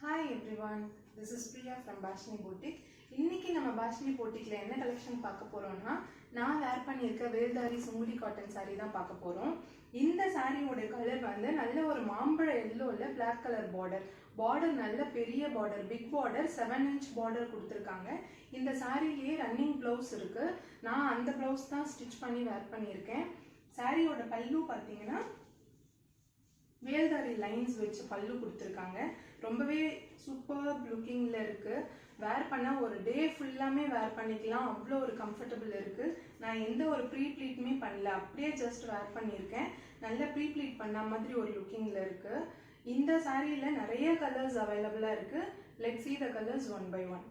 Hi everyone, this is Priya from Bashni Boutique. இன்னைக்கு நம்ம பாஷினி போட்டிக்ல என்ன கலெக்ஷன் பார்க்க போறோம்னா நான் வேர் பண்ணியிருக்க வேல்தாரி சுங்குடி காட்டன் saree தான் பார்க்க போறோம். இந்த சாரியோட கலர் வந்து நல்ல ஒரு மாம்பழ எல்லோல black கலர் border நல்ல பெரிய border big border 7 inch border கொடுத்திருக்காங்க. இந்த சாரியிலே ரன்னிங் ப்ளவுஸ் இருக்கு. நான் அந்த ப்ளவுஸ் தான் ஸ்டிட்ச் பண்ணி வேர் பண்ணியிருக்கேன். சாரியோட பல்லு பாத்தீங்கன்னா வேல்தாரி லைன்ஸ் வச்சு பல்லு கொடுத்துருக்காங்க. ரொம்பவே சூப்பர் லுக்கிங்ல இருக்கு. வேர் பண்ண ஒரு டே ஃபுல்லாமே வேர் பண்ணிக்கலாம், அவ்வளோ ஒரு கம்ஃபர்டபுள் இருக்கு. நான் எந்த ஒரு ப்ரீ ப்ளீட்டுமே பண்ணல, அப்படியே ஜஸ்ட் வேர் பண்ணியிருக்கேன். நல்ல ப்ரீ ப்ளீட் பண்ண மாதிரி ஒரு லுக்கிங்ல இருக்கு. இந்த சாரியில நிறைய கலர்ஸ் அவைலபிளா இருக்கு. Let's see the colors one by one.